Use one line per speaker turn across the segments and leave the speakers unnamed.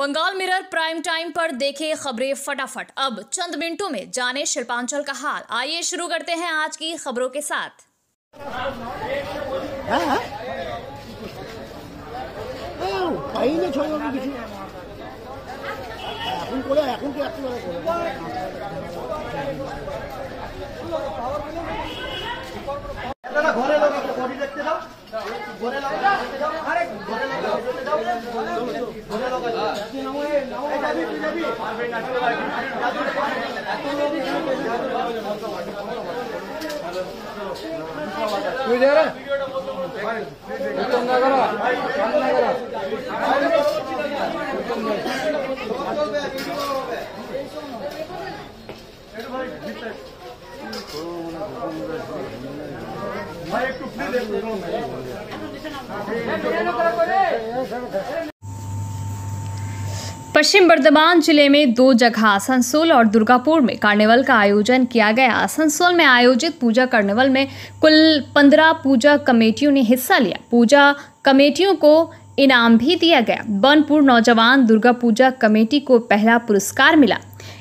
Bengal mirror prime time पर देखे खबरें फटाफट। अब चंद मिनटों में जाने शिल्पांचल का हाल। आइए शुरू करते हैं आज की खबरों के साथ। पश्चिम बर्धमान जिले में 2 जगह आसनसोल और दुर्गापुर में कार्निवल का आयोजन किया गया। आसनसोल में आयोजित पूजा कार्निवल में कुल 15 पूजा कमेटियों ने हिस्सा लिया। पूजा कमेटियों को इनाम भी दिया गया। बनपुर नौजवान दुर्गा पूजा कमेटी को पहला पुरस्कार मिला।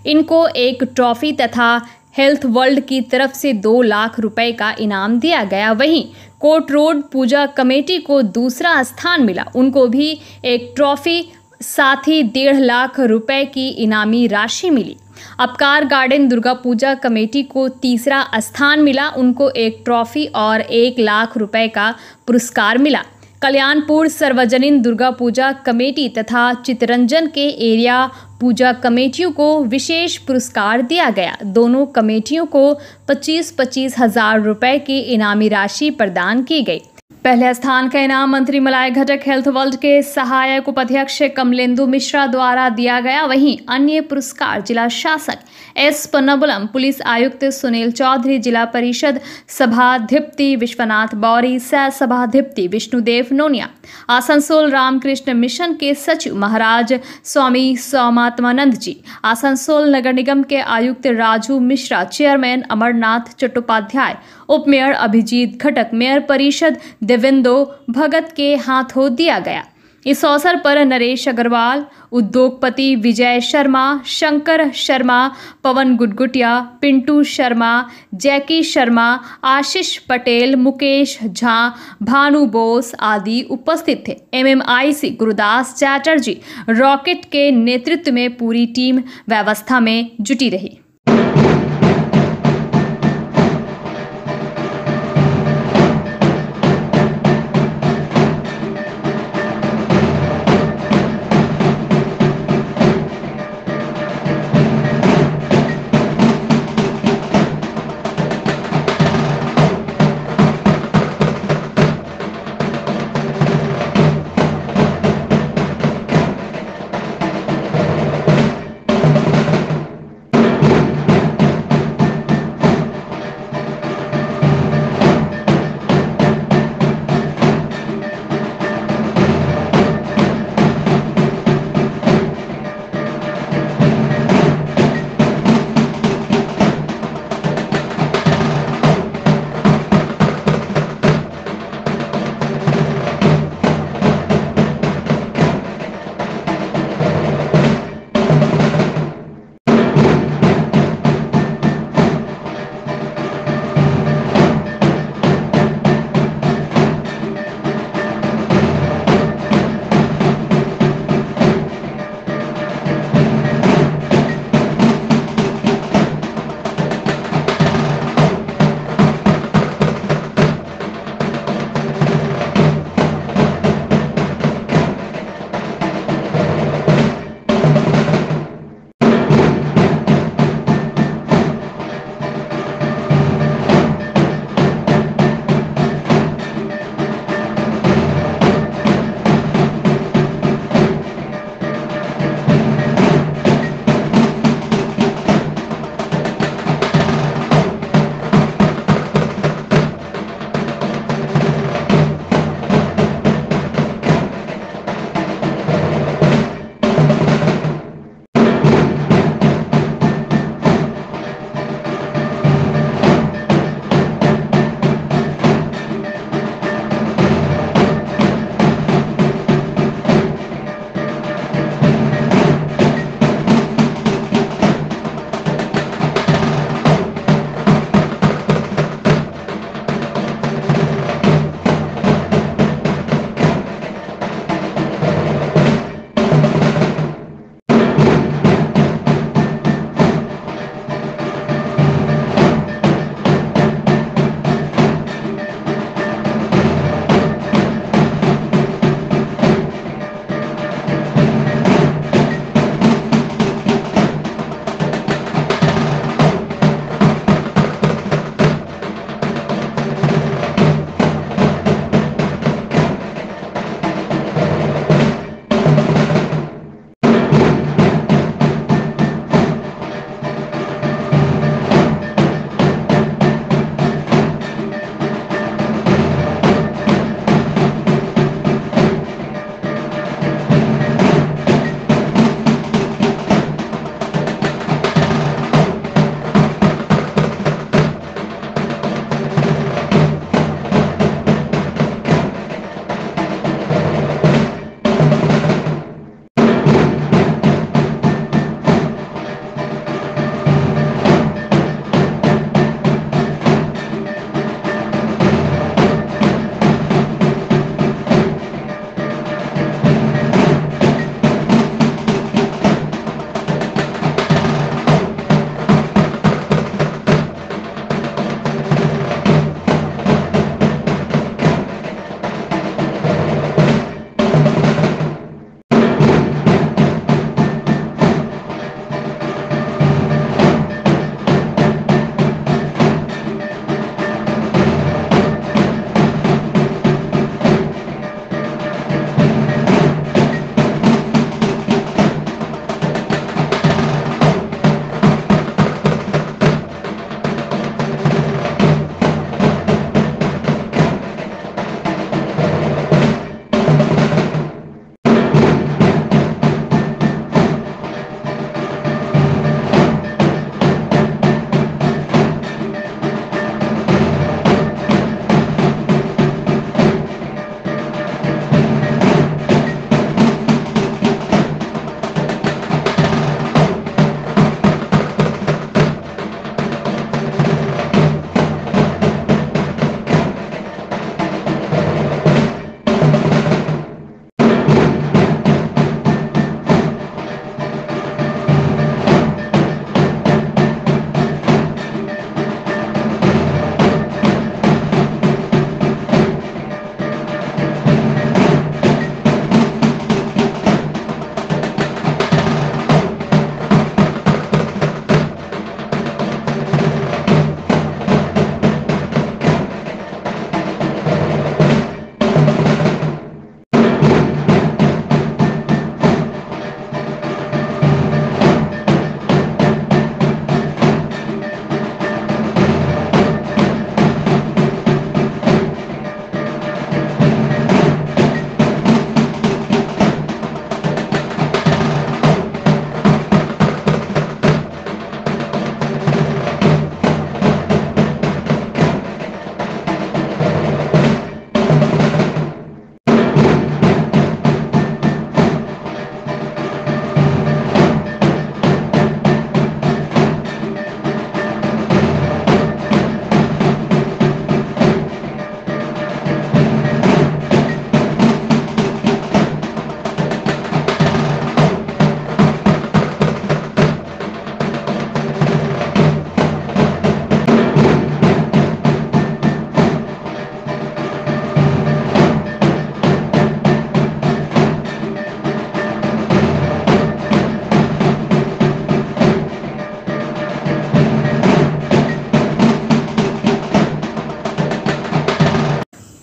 इनको एक ट्रॉफी तथा हेल्थ वर्ल्ड की तरफ से 2 लाख रुपए का इनाम दिया गया। वहीं कोट रोड पूजा कमेटी को दूसरा स्थान मिला। उनको भी एक ट्रॉफी साथ ही 1.5 लाख रुपए की इनामी राशि मिली। अपकार गार्डन दुर्गा पूजा कमेटी को तीसरा स्थान मिला। उनको एक ट्रॉफी और 1 लाख रुपए का पुरस्कार मिला। कल्याणपुर सार्वजनिक दुर्गा पूजा कमेटी तथा चितरंजन के एरिया पूजा कमेटियों को विशेष पुरस्कार दिया गया। दोनों कमेटियों को 25-25 हजार रुपए की इनामी राशि प्रदान की गई। पहले स्थान का इनाम मंत्री मलाय घटक हेल्थ वर्ल्ड के सहायक उपाध्यक्ष कमलेंदु मिश्रा द्वारा दिया गया। वहीं अन्य पुरस्कार जिला शासक एस पन्नाबुलम, पुलिस आयुक्त सुनील चौधरी, जिला परिषद सभाधिपति विश्वनाथ बौरी, सह सभाधिपति विष्णुदेव नोनिया, आसनसोल रामकृष्ण मिशन के सचिव महाराज स्वामी सोमात्मानंद जी, आसनसोल नगर निगम के आयुक्त राजू मिश्रा, चेयरमैन अमरनाथ चट्टोपाध्याय, उप मेयर अभिजीत घटक, मेयर परिषद देवेंदो भगत के हाथों दिया गया। इस अवसर पर नरेश अग्रवाल, उद्योगपति विजय शर्मा, शंकर शर्मा, पवन गुटगुटिया, पिंटू शर्मा, जैकी शर्मा, आशीष पटेल, मुकेश झा, भानु बोस आदि उपस्थित थे। MMIC गुरुदास चैटर्जी रॉकेट के नेतृत्व में पूरी टीम व्यवस्था में जुटी रही।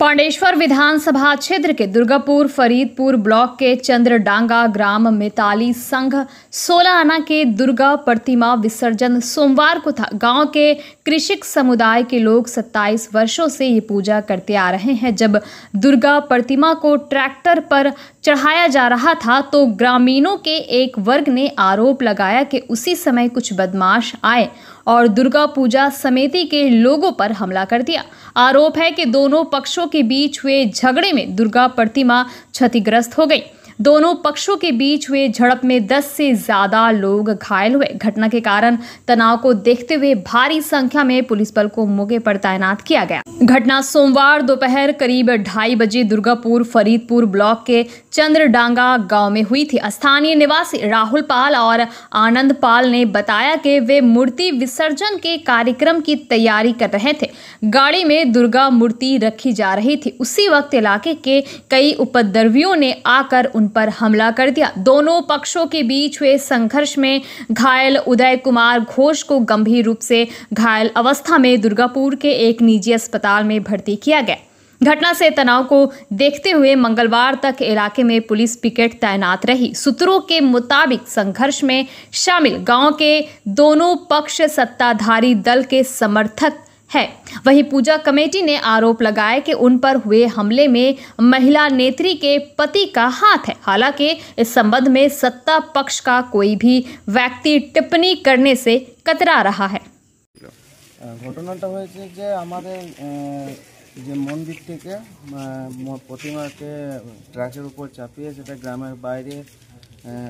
पांडेश्वर विधानसभा क्षेत्र के दुर्गापुर फरीदपुर ब्लॉक के चंद्रडांगा ग्राम मिताली संघ 16 आना के दुर्गा प्रतिमा विसर्जन सोमवार को था। गांव के कृषक समुदाय के लोग 27 वर्षों से ये पूजा करते आ रहे हैं। जब दुर्गा प्रतिमा को ट्रैक्टर पर चढ़ाया जा रहा था तो ग्रामीणों के एक वर्ग ने आरोप लगाया कि उसी समय कुछ बदमाश आए और दुर्गा पूजा समिति के लोगों पर हमला कर दिया। आरोप है कि दोनों पक्षों के बीच हुए झगड़े में दुर्गा प्रतिमा क्षतिग्रस्त हो गई। दोनों पक्षों के बीच हुए झड़प में 10 से ज्यादा लोग घायल हुए। घटना के कारण तनाव को देखते हुए भारी संख्या में पुलिस बल को मौके पर तैनात किया गया। घटना सोमवार दोपहर करीब 2:30 बजे दुर्गापुर फरीदपुर ब्लॉक के चंद्रडांगा गांव में हुई थी। स्थानीय निवासी राहुल पाल और आनंद पाल ने बताया कि वे मूर्ति विसर्जन के कार्यक्रम की तैयारी कर रहे थे। गाड़ी में दुर्गा मूर्ति रखी जा रही थी। उसी वक्त इलाके के कई उपद्रवियों ने आकर उन पर हमला कर दिया। दोनों पक्षों के बीच हुए संघर्ष में घायल उदय कुमार घोष को गंभीर रूप से घायल अवस्था में दुर्गापुर के एक निजी अस्पताल में भर्ती किया गया। घटना से तनाव को देखते हुए मंगलवार तक इलाके में पुलिस पिकेट तैनात रही। सूत्रों के मुताबिक संघर्ष में शामिल गांव के दोनों पक्ष सत्ताधारी दल के समर्थक है। वहीं पूजा कमेटी ने आरोप लगाया कि उन पर हुए हमले में महिला नेत्री के पति का हाथ है। हालांकि इस संबंध में सत्ता पक्ष का कोई भी व्यक्ति टिप्पणी करने से कतरा रहा है।
ঘটনাটা হয়েছে যে আমাদের যে মন্দির থেকে প্রতিমাকে ট্রাকের উপর চাপিয়ে সেটা গ্রামের বাইরে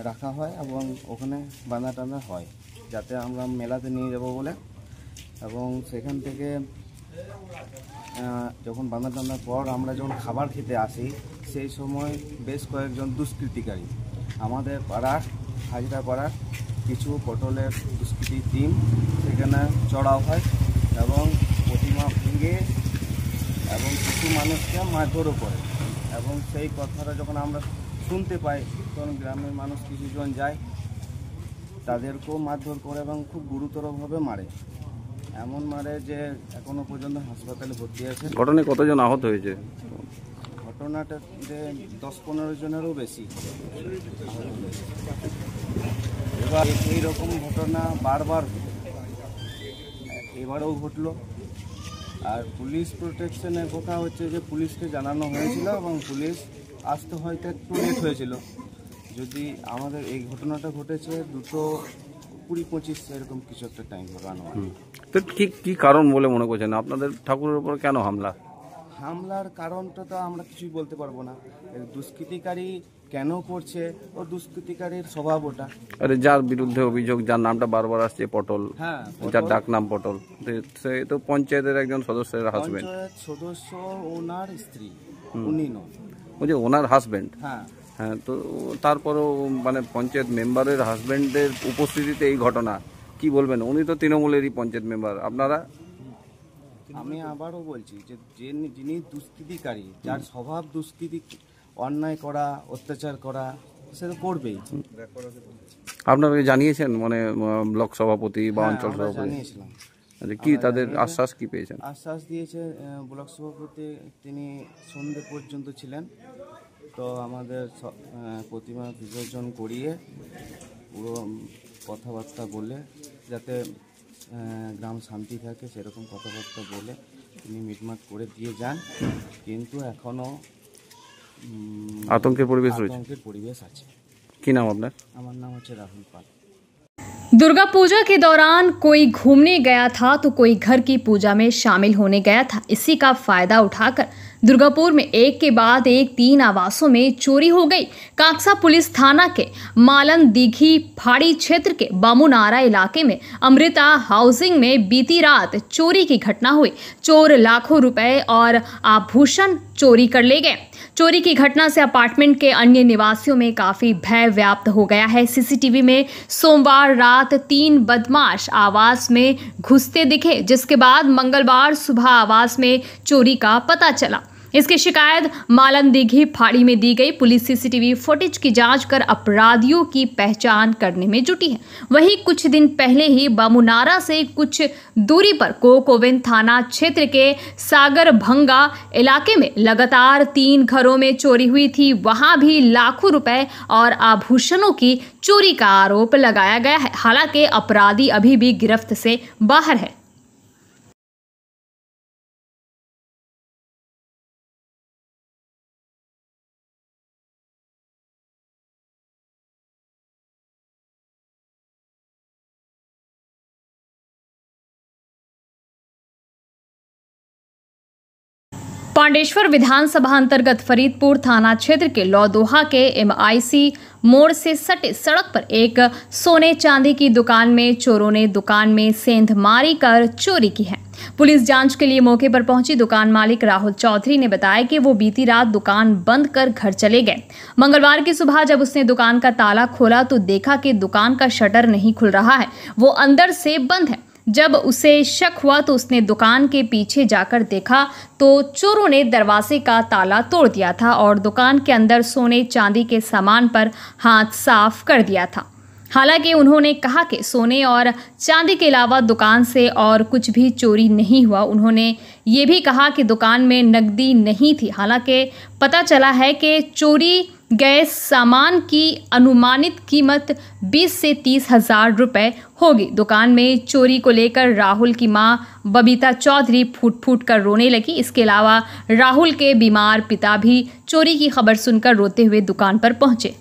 রাখা হয় এবং ওখানে বাঁধা টানা হয় যাতে আমরা মেলাতে নিয়ে যাব বলে। এবং সেখান থেকে যখন বাঁধা টানার পর আমরা যখন খাবার খেতে আসি সেই সময় বেশ কয়েকজন দুষ্কৃতিকারী আমাদের পাড়ার হাজরা পাড়ার কিছু পটলের দুষ্কৃতি টিম সেখানে চড়াও হয় এবং প্রতিমা ভেঙে এবং কিছু মানুষকে মারধরও করে। এবং সেই কথাটা যখন আমরা শুনতে পাই তখন গ্রামের মানুষ কিছুজন যায় তাদেরকেও মারধর করে এবং খুব গুরুতরভাবে মারে। এমন মারে যে এখনো পর্যন্ত হাসপাতালে ভর্তি আছে।
ঘটনায় কতজন আহত হয়েছে?
ঘটনাটা যে 10-15 জনেরও বেশি। এবার এইরকম ঘটনা বারবার এবারেও ঘটলো। আর পুলিশ প্রোটেকশনের কথা হচ্ছে যে পুলিশকে জানানো হয়েছিল এবং পুলিশ আসতে হয়তো একটু লেট হয়েছিল। যদি আমাদের এই ঘটনাটা ঘটেছে 2:20-25 এরকম কিছু একটা টাইম লাগানো হয়।
তো কি কারণ বলে মনে করছেন? আপনাদের ঠাকুরের উপর কেন হামলা?
হামলার কারণটা তো আমরা কিছুই বলতে পারবো না। দুষ্কৃতিকারী কেন করছে ও দুষ্কৃতিকারীর স্বভাব ওটা।
আরে যার বিরুদ্ধে অভিযোগ, যার নামটা বারবার আসছে পটল,
হ্যাঁ,
যার ডাক নাম পটল, সে তো পঞ্চায়েতের একজন সদস্যের হাজবেন্ড।
পঞ্চায়েত সদস্য ওনার স্ত্রী, উনি নন,
ওই যে ওনার হাজবেন্ড।
হ্যাঁ
হ্যাঁ, তো তারপরেও মানে পঞ্চায়েত মেম্বারের হাজবেন্ডের উপস্থিতিতে এই ঘটনা, কি বলবেন? উনি তো তৃণমূলেরই পঞ্চায়েত মেম্বার। আপনারা?
আমি আবারও বলছি যে যিনি দুষ্কৃতিকারী, যার স্বভাব দুষ্কৃতি, অন্যায় করা, অত্যাচার করা, সে তো করবেই।
আপনারা জানিয়েছেন মানে ব্লক সভাপতি বা অঞ্চল সভাপতি?
জানিয়েছিলাম।
কি তাদের আশ্বাস কি পেয়েছেন?
আশ্বাস দিয়েছে ব্লক সভাপতি, তিনি সন্ধ্যে পর্যন্ত ছিলেন। তো আমাদের প্রতিমা বিসর্জন করিয়ে পুরো কথাবার্তা বলে যাতে গ্রাম শান্তি থাকে সেরকম কথাবার্তা বলে তিনি মিটমাট করে দিয়ে যান। কিন্তু এখনও
আতঙ্কের পরিবেশ
আছে।
কি নাম আপনার?
আমার নাম হচ্ছে রাহুল পাল।
दुर्गा पूजा के दौरान कोई घूमने गया था तो कोई घर की पूजा में शामिल होने गया था। इसी का फायदा उठाकर दुर्गापुर में एक के बाद एक 3 आवासों में चोरी हो गई। कांकसा पुलिस थाना के मालन दीघी फाड़ी क्षेत्र के बामुनारा इलाके में अमृता हाउसिंग में बीती रात चोरी की घटना हुई। चोर लाखों रुपए और आभूषण चोरी कर ले गए। चोरी की घटना से अपार्टमेंट के अन्य निवासियों में काफी भय व्याप्त हो गया है। सीसीटीवी में सोमवार रात 3 बदमाश आवास में घुसते दिखे, जिसके बाद मंगलवार सुबह आवास में चोरी का पता चला। इसकी शिकायत मालन दीघी फाड़ी में दी गई। पुलिस सीसीटीवी फुटेज की जांच कर अपराधियों की पहचान करने में जुटी है। वहीं कुछ दिन पहले ही बामुनारा से कुछ दूरी पर कोकोविन थाना क्षेत्र के सागर भंगा इलाके में लगातार 3 घरों में चोरी हुई थी। वहां भी लाखों रुपए और आभूषणों की चोरी का आरोप लगाया गया है। हालांकि अपराधी अभी भी गिरफ्त से बाहर है। पांडेश्वर विधानसभा अंतर्गत फरीदपुर थाना क्षेत्र के लौदोहा के MIC मोड़ से सटे सड़क पर एक सोने चांदी की दुकान में चोरों ने दुकान में सेंधमारी कर चोरी की है। पुलिस जांच के लिए मौके पर पहुंची। दुकान मालिक राहुल चौधरी ने बताया कि वो बीती रात दुकान बंद कर घर चले गए। मंगलवार की सुबह जब उसने दुकान का ताला खोला तो देखा कि दुकान का शटर नहीं खुल रहा है, वो अंदर से बंद है। जब उसे शक हुआ तो उसने दुकान के पीछे जाकर देखा तो चोरों ने दरवाजे का ताला तोड़ दिया था और दुकान के अंदर सोने चांदी के सामान पर हाथ साफ कर दिया था। हालांकि उन्होंने कहा कि सोने और चांदी के अलावा दुकान से और कुछ भी चोरी नहीं हुआ। उन्होंने ये भी कहा कि दुकान में नकदी नहीं थी। हालांकि पता चला है कि चोरी गए सामान की अनुमानित कीमत 20 से 30 हजार रुपए होगी। दुकान में चोरी को लेकर राहुल की मां बबीता चौधरी फूट फूट कर रोने लगी। इसके अलावा राहुल के बीमार पिता भी चोरी की खबर सुनकर रोते हुए दुकान पर पहुंचे।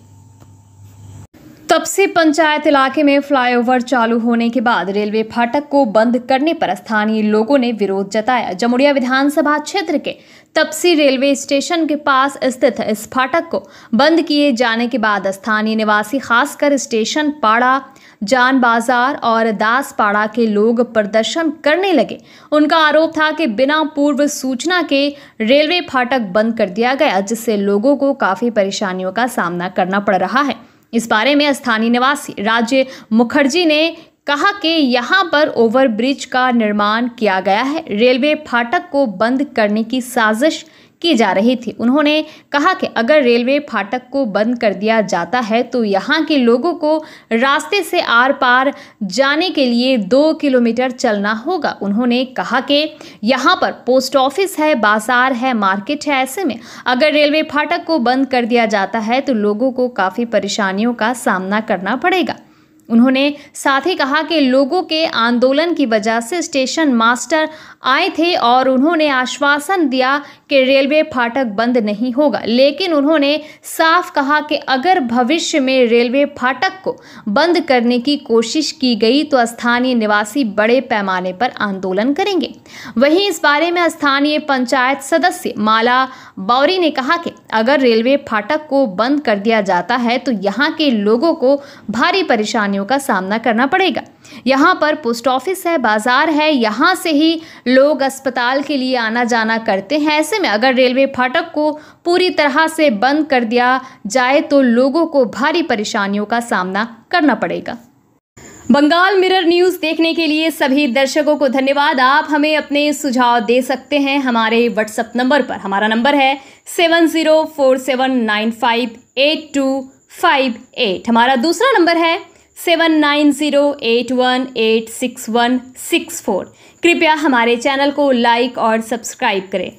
तब से पंचायत इलाके में फ्लाईओवर चालू होने के बाद रेलवे फाटक को बंद करने पर स्थानीय लोगों ने विरोध जताया। जमुड़िया विधानसभा क्षेत्र के तपसी रेलवे स्टेशन के पास स्थित इस फाटक को बंद किए जाने के बाद स्थानीय निवासी खासकर स्टेशन पाड़ा, जान बाजार और दास पाड़ा के लोग प्रदर्शन करने लगे। उनका आरोप था कि बिना पूर्व सूचना के रेलवे फाटक बंद कर दिया गया, जिससे लोगों को काफी परेशानियों का सामना करना पड़ रहा है। इस बारे में स्थानीय निवासी राज्य मुखर्जी ने कहा कि यहां पर ओवरब्रिज का निर्माण किया गया है। रेलवे फाटक को बंद करने की साजिश की जा रही थी। उन्होंने कहा कि अगर रेलवे फाटक को बंद कर दिया जाता है तो यहां के लोगों को रास्ते से आर पार जाने के लिए 2 किलोमीटर चलना होगा। उन्होंने कहा कि यहां पर पोस्ट ऑफिस है, बाजार है, मार्केट है। ऐसे में अगर रेलवे फाटक को बंद कर दिया जाता है तो लोगों को काफ़ी परेशानियों का सामना करना पड़ेगा। उन्होंने साथ ही कहा कि लोगों के आंदोलन की वजह से स्टेशन मास्टर आए थे और उन्होंने आश्वासन दिया कि रेलवे फाटक बंद नहीं होगा, लेकिन उन्होंने साफ कहा कि अगर भविष्य में रेलवे फाटक को बंद करने की कोशिश की गई तो स्थानीय निवासी बड़े पैमाने पर आंदोलन करेंगे। वहीं इस बारे में स्थानीय पंचायत सदस्य माला बौरी ने कहा कि अगर रेलवे फाटक को बंद कर दिया जाता है तो यहाँ के लोगों को भारी परेशानियों का सामना करना पड़ेगा। यहाँ पर पोस्ट ऑफिस है, बाजार है, यहाँ से ही लोग अस्पताल के लिए आना जाना करते हैं। ऐसे में अगर रेलवे फाटक को पूरी तरह से बंद कर दिया जाए तो लोगों को भारी परेशानियों का सामना करना पड़ेगा। बंगाल मिरर न्यूज़ देखने के लिए सभी दर्शकों को धन्यवाद। आप हमें अपने सुझाव दे सकते हैं हमारे व्हाट्सएप नंबर पर। हमारा नंबर है 7047958258। हमारा दूसरा नंबर है 7908186164। कृपया हमारे चैनल को लाइक और सब्सक्राइब करें।